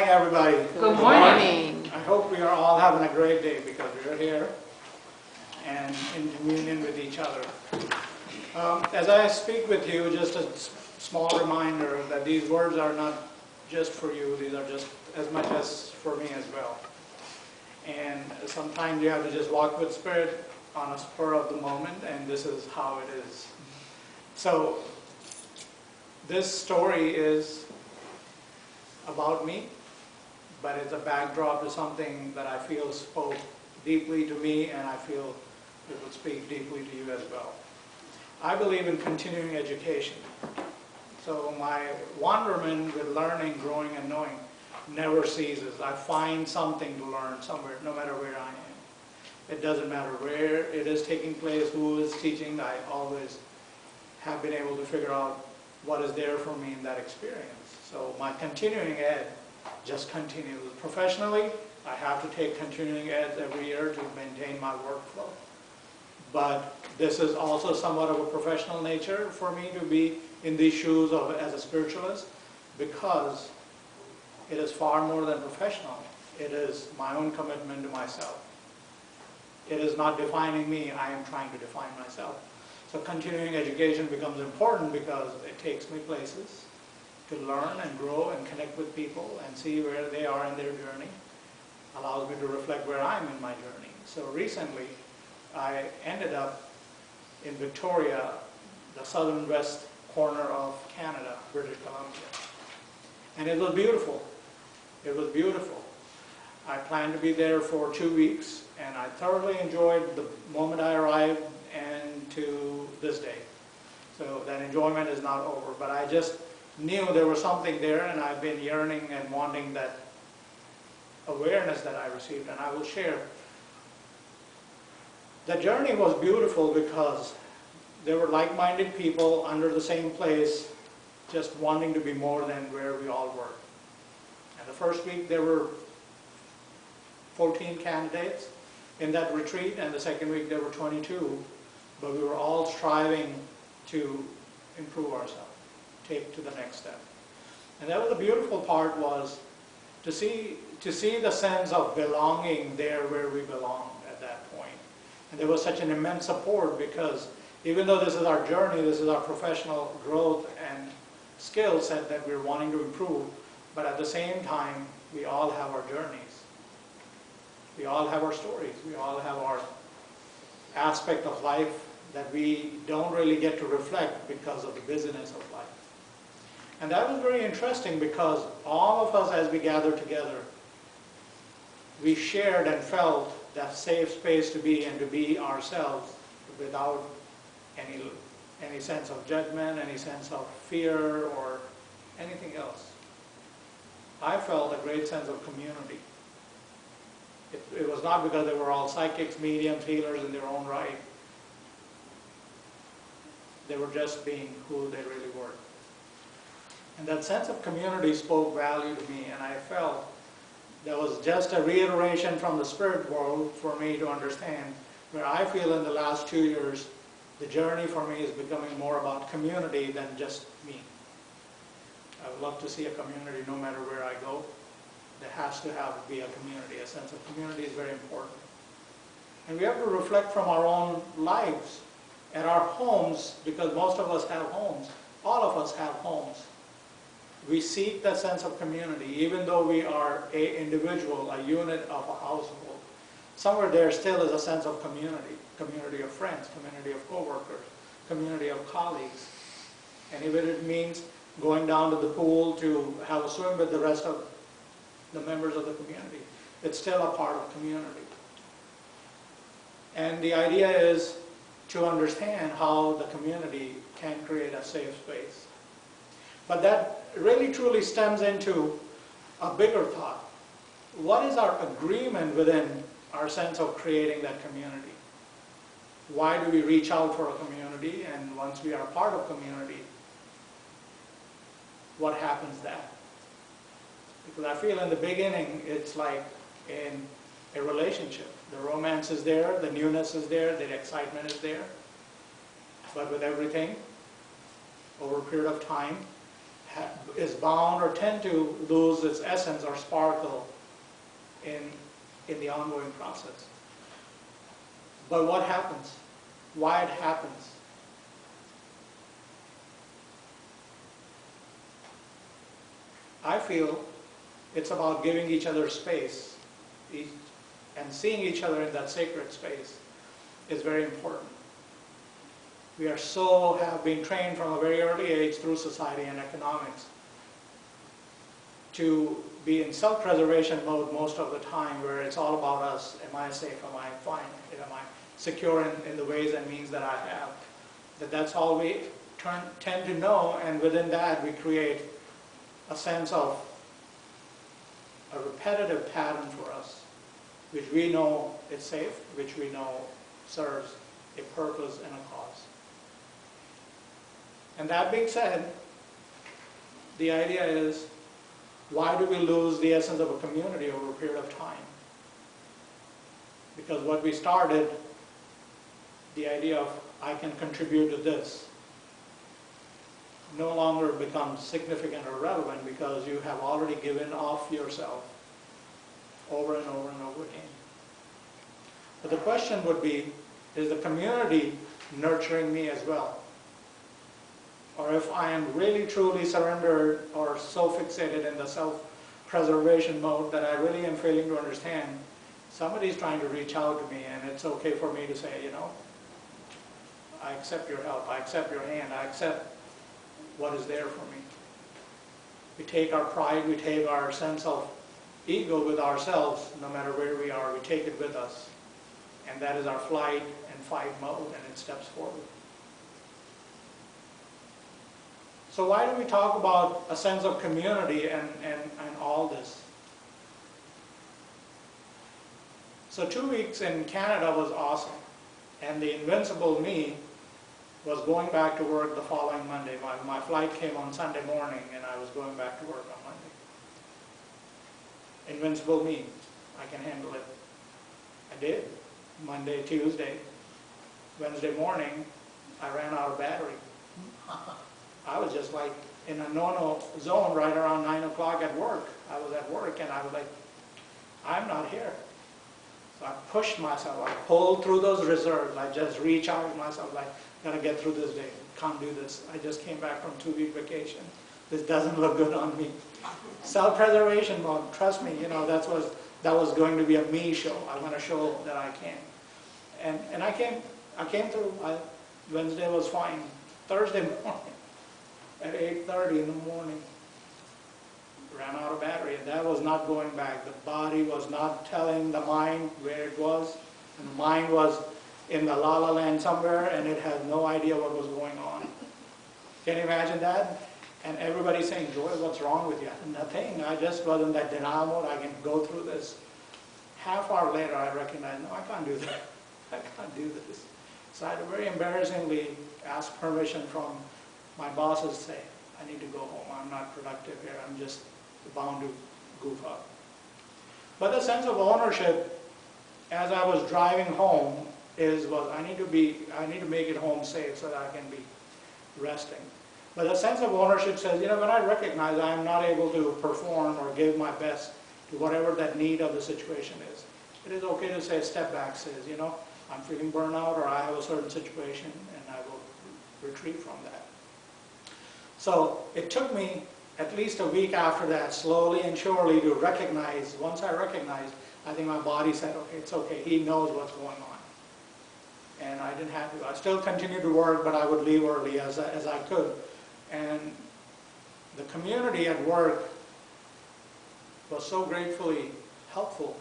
Hi everybody. Good morning. I hope we are all having a great day because we are here and in communion with each other. As I speak with you, just a small reminder that these words are not just for you, these are just as much as for me as well. And sometimes you have to just walk with Spirit on a spur of the moment, and this is how it is. So, this story is about me, but it's a backdrop to something that I feel spoke deeply to me, and I feel it will speak deeply to you as well. I believe in continuing education. So my wonderment with learning, growing, and knowing never ceases. I find something to learn somewhere, no matter where I am. It doesn't matter where it is taking place, who is teaching, I always have been able to figure out what is there for me in that experience. So my continuing ed just continues. Professionally, I have to take continuing eds every year to maintain my workflow. But this is also somewhat of a professional nature for me to be in these shoes as a spiritualist, because it is far more than professional. It is my own commitment to myself. It is not defining me, I am trying to define myself. So continuing education becomes important because it takes me places to learn and grow and connect with people and see where they are in their journey. Allows me to reflect where I'm in my journey. So recently, I ended up in Victoria, the southern west corner of Canada, British Columbia. And it was beautiful. It was beautiful. I planned to be there for 2 weeks, and I thoroughly enjoyed the moment I arrived and to this day. So that enjoyment is not over, but I just knew there was something there, and I've been yearning and wanting that awareness that I received, and I will share. The journey was beautiful because there were like-minded people under the same place, just wanting to be more than where we all were. And the first week there were 14 candidates in that retreat, and the second week there were 22, but we were all striving to improve ourselves, take to the next step. And that was the beautiful part, was to see the sense of belonging there where we belonged at that point. And there was such an immense support, because even though this is our journey, this is our professional growth and skill set that we're wanting to improve, but at the same time, we all have our journeys. We all have our stories. We all have our aspect of life that we don't really get to reflect because of the busyness of life. And that was very interesting, because all of us, as we gathered together, we shared and felt that safe space to be and to be ourselves without any sense of judgment, any sense of fear, or anything else. I felt a great sense of community. It was not because they were all psychics, mediums, healers in their own right. They were just being who they really were. And that sense of community spoke value to me, and I felt there was just a reiteration from the spirit world for me to understand, where I feel in the last 2 years, the journey for me is becoming more about community than just me. I would love to see a community no matter where I go. There has to be a community. A sense of community is very important. And we have to reflect from our own lives, at our homes, because most of us have homes. All of us have homes. We seek that sense of community, even though we are an individual, a unit of a household. Somewhere there still is a sense of community, community of friends, community of co-workers, community of colleagues. And even if it means going down to the pool to have a swim with the rest of the members of the community, it's still a part of community. And the idea is to understand how the community can create a safe space. But that really truly stems into a bigger thought. What is our agreement within our sense of creating that community? Why do we reach out for a community? And once we are part of community, what happens then? Because I feel in the beginning, it's like in a relationship. The romance is there, the newness is there, the excitement is there. But with everything, over a period of time, is bound or tend to lose its essence or sparkle in the ongoing process. But what happens? Why it happens? I feel it's about giving each other space, and seeing each other in that sacred space is very important. We have been trained from a very early age through society and economics to be in self-preservation mode most of the time, where it's all about us. Am I safe? Am I fine? Am I secure in the ways and means that I have? That's all we tend to know, and within that we create a sense of a repetitive pattern for us, which we know is safe, which we know serves a purpose and a cause. And that being said, the idea is, why do we lose the essence of a community over a period of time? Because what we started, the idea of I can contribute to this, no longer becomes significant or relevant, because you have already given off yourself over and over and over again. But the question would be, is the community nurturing me as well? Or if I am really truly surrendered or so fixated in the self-preservation mode that I really am failing to understand, somebody's trying to reach out to me, and it's okay for me to say, I accept your help, I accept your hand, I accept what is there for me. We take our pride, we take our sense of ego with ourselves, no matter where we are, we take it with us. And that is our flight and fight mode, and it steps forward. So why do we talk about a sense of community and all this? So 2 weeks in Canada was awesome, and the invincible me was going back to work the following Monday. My flight came on Sunday morning, and I was going back to work on Monday. Invincible me, I can handle it. I did. Monday, Tuesday, Wednesday morning, I ran out of battery. I was just like in a no-no zone right around 9 o'clock at work. I was at work, and I was like, I'm not here. So I pushed myself, I pulled through those reserves, I just recharged myself, like, gotta get through this day, can't do this. I just came back from 2-week vacation. This doesn't look good on me. Self-preservation mode, trust me, that was going to be a me show. I want to show that I can. And I came through. Wednesday was fine. Thursday morning, at 8:30 in the morning, ran out of battery, and that was not going back. The body was not telling the mind where it was, and the mind was in the la-la land somewhere, and it had no idea what was going on. Can you imagine that? And everybody saying, Joy, what's wrong with you? Nothing. I just was in that denial mode. I can go through this. Half hour later, I recognized, no, I can't do that. I can't do this. So I had to very embarrassingly ask permission from my bosses to say, I need to go home. I'm not productive here. I'm just bound to goof up. But the sense of ownership, as I was driving home, I need to make it home safe so that I can be resting. But the sense of ownership says, when I recognize I am not able to perform or give my best to whatever that need of the situation is, it is okay to say, step back, says, I'm feeling burnout, or I have a certain situation, and I will retreat from that. So it took me at least a week after that, slowly and surely, to recognize. Once I recognized, I think my body said, okay, it's okay, he knows what's going on. And I didn't have to. I still continued to work, but I would leave early as I could. And the community at work was so gratefully helpful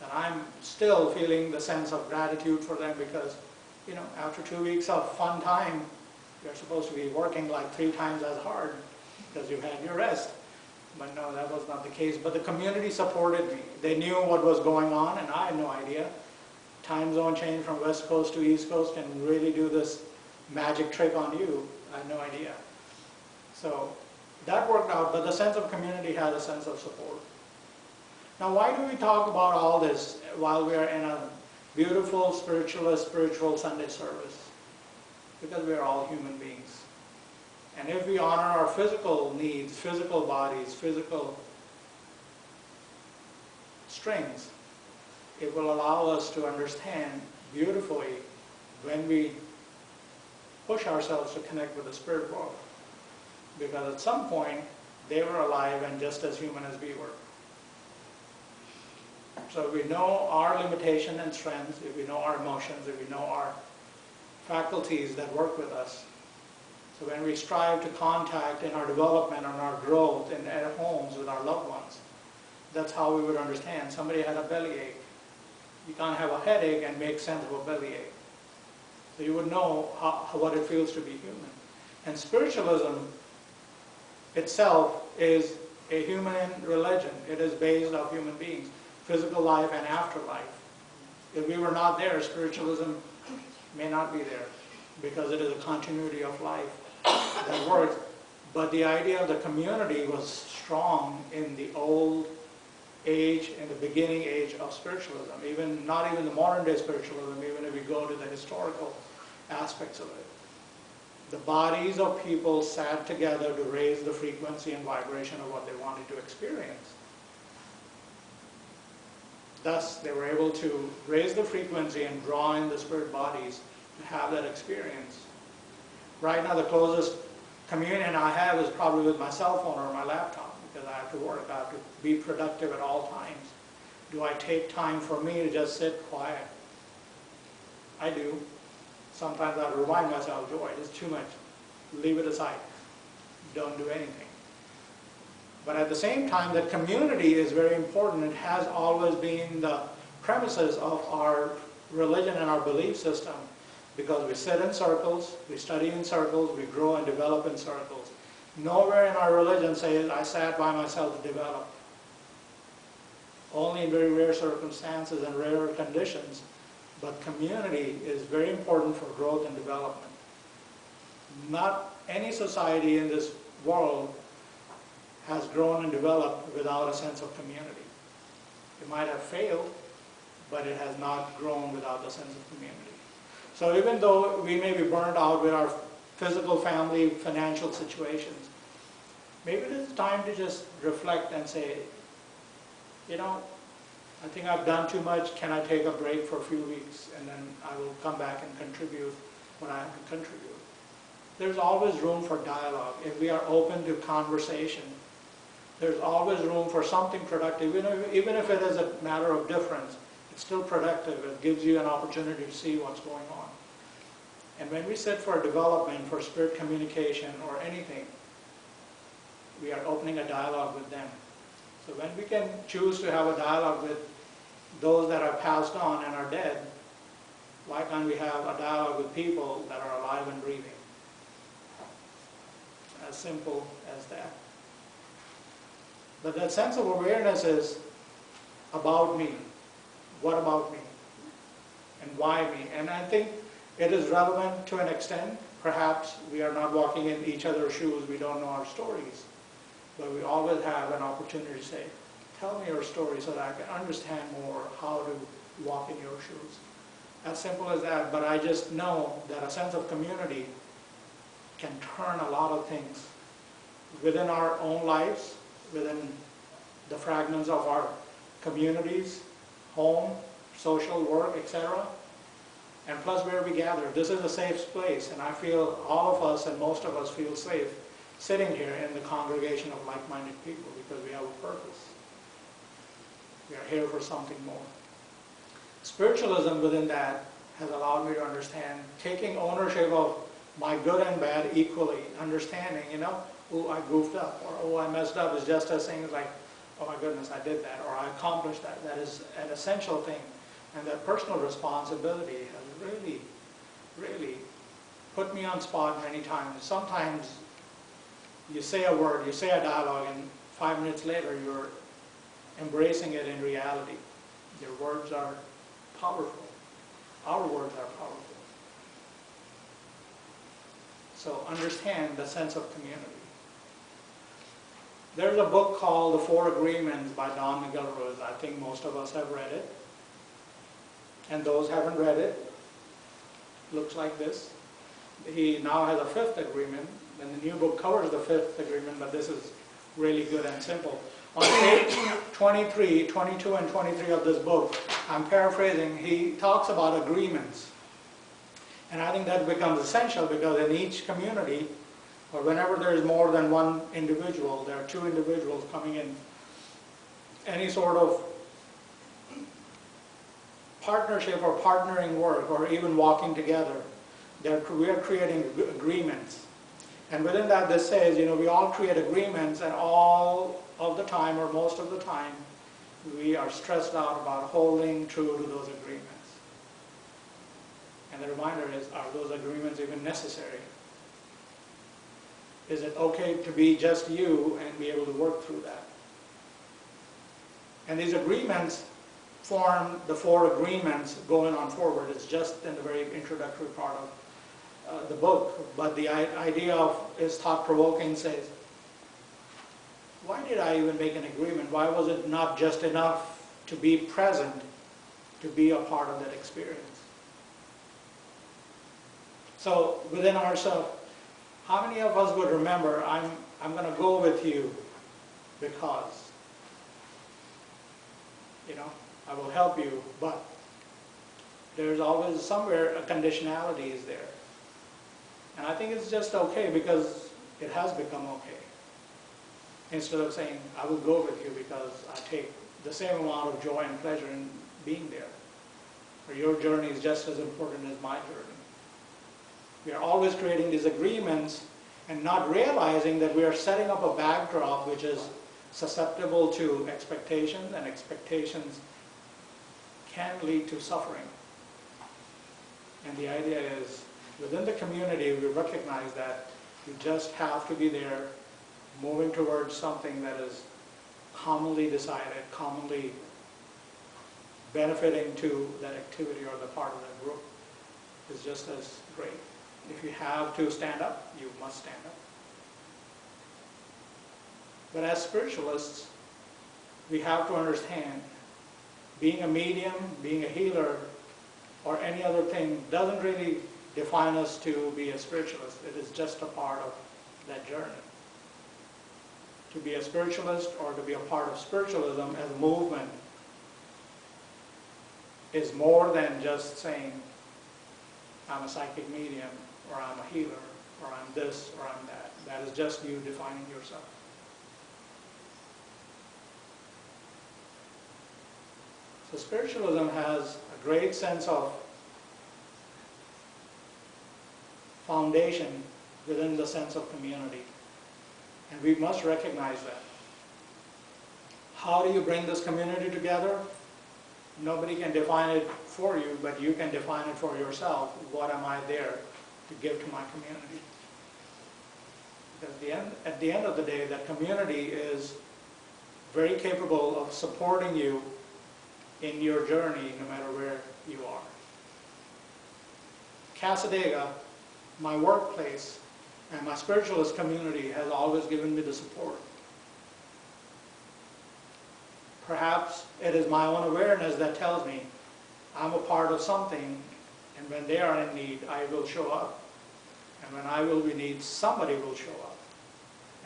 that I'm still feeling the sense of gratitude for them, because, after 2 weeks of fun time, you're supposed to be working like 3 times as hard because you had your rest. But no, that was not the case. But the community supported me. They knew what was going on, and I had no idea. Time zone change from West Coast to East Coast can really do this magic trick on you. I had no idea. So that worked out, but the sense of community has a sense of support. Now, why do we talk about all this while we are in a beautiful spiritual Sunday service? Because we are all human beings. And if we honor our physical needs, physical bodies, physical strengths, it will allow us to understand beautifully when we push ourselves to connect with the spirit world. Because at some point, they were alive and just as human as we were. So if we know our limitation and strengths, if we know our emotions, if we know our faculties that work with us, so when we strive to contact in our development and our growth in our homes with our loved ones, that's how we would understand. Somebody had a bellyache. You can't have a headache and make sense of a bellyache. So you would know what it feels to be human. And spiritualism itself is a human religion. It is based on human beings, physical life and afterlife. If we were not there, spiritualism may not be there because it is a continuity of life that works. But the idea of the community was strong in the old age, in the beginning age of spiritualism. Not even the modern day spiritualism, even if we go to the historical aspects of it. The bodies of people sat together to raise the frequency and vibration of what they wanted to experience. Thus, they were able to raise the frequency and draw in the spirit bodies to have that experience. Right now, the closest communion I have is probably with my cell phone or my laptop, because I have to work, I have to be productive at all times. Do I take time for me to just sit quiet? I do. Sometimes I remind myself, Joy, it's too much. Leave it aside. Don't do anything. But at the same time, that community is very important. It has always been the premises of our religion and our belief system, because we sit in circles, we study in circles, we grow and develop in circles. Nowhere in our religion says, I sat by myself to develop. Only in very rare circumstances and rare conditions. But community is very important for growth and development. Not any society in this world has grown and developed without a sense of community. It might have failed, but it has not grown without a sense of community. So even though we may be burned out with our physical, family, financial situations, maybe it is time to just reflect and say, you know, I think I've done too much. Can I take a break for a few weeks and then I will come back and contribute what I have to contribute? There's always room for dialogue. If we are open to conversation, there's always room for something productive. Even if it is a matter of difference, it's still productive. It gives you an opportunity to see what's going on. And when we sit for development, for spirit communication or anything, we are opening a dialogue with them. So when we can choose to have a dialogue with those that are passed on and are dead, why can't we have a dialogue with people that are alive and breathing? As simple as that. But that sense of awareness is about me. What about me? And why me? And I think it is relevant to an extent. Perhaps we are not walking in each other's shoes. We don't know our stories. But we always have an opportunity to say, tell me your story so that I can understand more how to walk in your shoes. As simple as that. But I just know that a sense of community can turn a lot of things within our own lives, within the fragments of our communities, home, social work, etc. And plus where we gather. This is a safe place, and I feel all of us and most of us feel safe sitting here in the congregation of like-minded people because we have a purpose. We are here for something more. Spiritualism within that has allowed me to understand taking ownership of my good and bad equally, understanding, oh, I goofed up, or oh, I messed up, is just as things like, oh my goodness, I did that, or I accomplished that. That is an essential thing. And that personal responsibility has really, really put me on spot many times. Sometimes you say a word, you say a dialogue, and 5 minutes later you're embracing it in reality. Your words are powerful. Our words are powerful. So understand the sense of community. There's a book called The Four Agreements by Don Miguel Ruiz. I think most of us have read it. And those who haven't read it, looks like this. He now has a fifth agreement. And the new book covers the fifth agreement, but this is really good and simple. On page 23, 22 and 23 of this book, I'm paraphrasing, he talks about agreements. And I think that becomes essential because in each community, or whenever there is more than one individual, there are two individuals coming in, any sort of partnership or partnering work or even walking together, we are creating agreements. And within that, this says, we all create agreements, and all of the time, or most of the time, we are stressed out about holding true to those agreements. And the reminder is, are those agreements even necessary? Is it okay to be just you and be able to work through that? And these agreements form the four agreements going on forward. It's just in the very introductory part of the book, but the idea of is thought-provoking. Says, why did I even make an agreement? Why was it not just enough to be present, to be a part of that experience? So within ourselves, how many of us would remember, I'm going to go with you because, I will help you, but there's always somewhere a conditionality is there. And I think it's just okay because it has become okay. Instead of saying, I will go with you because I take the same amount of joy and pleasure in being there. Or your journey is just as important as my journey. We are always creating these agreements and not realizing that we are setting up a backdrop which is susceptible to expectations, and expectations can lead to suffering. And the idea is, within the community, we recognize that you just have to be there, moving towards something that is commonly decided, commonly benefiting to that activity or the part of that group is just as great. If you have to stand up, you must stand up. But as spiritualists, we have to understand being a medium, being a healer, or any other thing doesn't really define us to be a spiritualist. It is just a part of that journey. To be a spiritualist or to be a part of spiritualism as a movement is more than just saying, I'm a psychic medium, or I'm a healer, or I'm this, or I'm that. That is just you defining yourself. So spiritualism has a great sense of foundation within the sense of community. And we must recognize that. How do you bring this community together? Nobody can define it for you, but you can define it for yourself. What am I there to give to my community? Because at the end of the day, that community is very capable of supporting you in your journey, no matter where you are. Casadega, my workplace, and my spiritualist community has always given me the support. Perhaps it is my own awareness that tells me I'm a part of something, and when they are in need, I will show up. And when I will be in need, somebody will show up.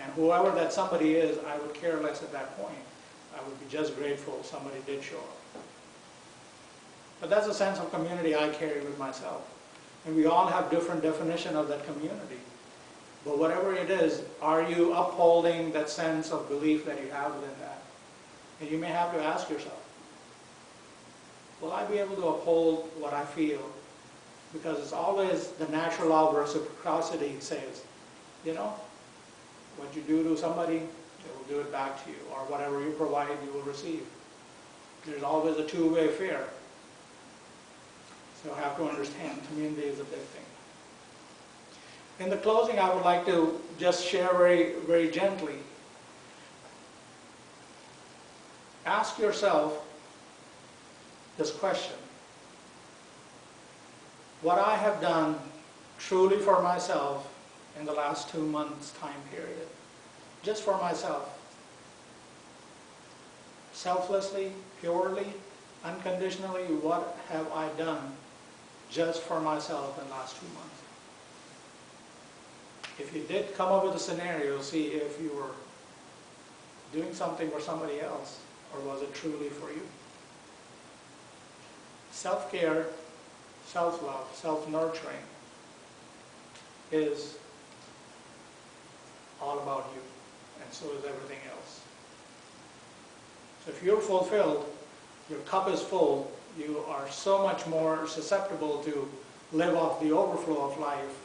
And whoever that somebody is, I would care less at that point. I would be just grateful somebody did show up. But that's a sense of community I carry with myself. And we all have different definition of that community. But whatever it is, are you upholding that sense of belief that you have within that? And you may have to ask yourself, will I be able to uphold what I feel? Because it's always the natural law of reciprocity says, what you do to somebody, they will do it back to you. Or whatever you provide, you will receive. There's always a two-way fare. So you have to understand, community is a big thing. In the closing, I would like to just share very, very gently. Ask yourself this question. What I have done truly for myself in the last 2 months time period, just for myself, selflessly, purely, unconditionally, what have I done just for myself in the last 2 months? if you did come up with a scenario, see if you were doing something for somebody else, or was it truly for you? Self-care, self-love, self-nurturing is all about you, and so is everything else. So if you're fulfilled, your cup is full, you are so much more susceptible to live off the overflow of life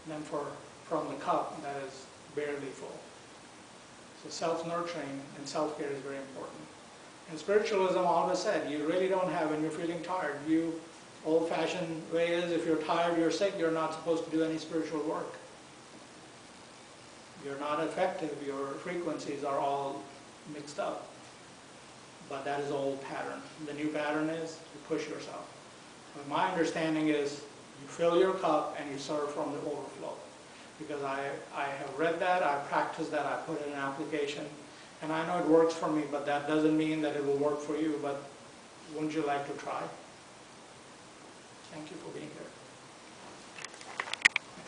than from the cup that is barely full. So self-nurturing and self-care is very important. And spiritualism always said, you really don't have, when you're feeling tired, old-fashioned way is, if you're tired, you're sick, you're not supposed to do any spiritual work. You're not effective, your frequencies are all mixed up. But that is the old pattern. The new pattern is you push yourself. But my understanding is you fill your cup and you serve from the overflow. Because I have read that, I've practiced that, I put it in application, and I know it works for me, but that doesn't mean that it will work for you. But wouldn't you like to try? Thank you for being here.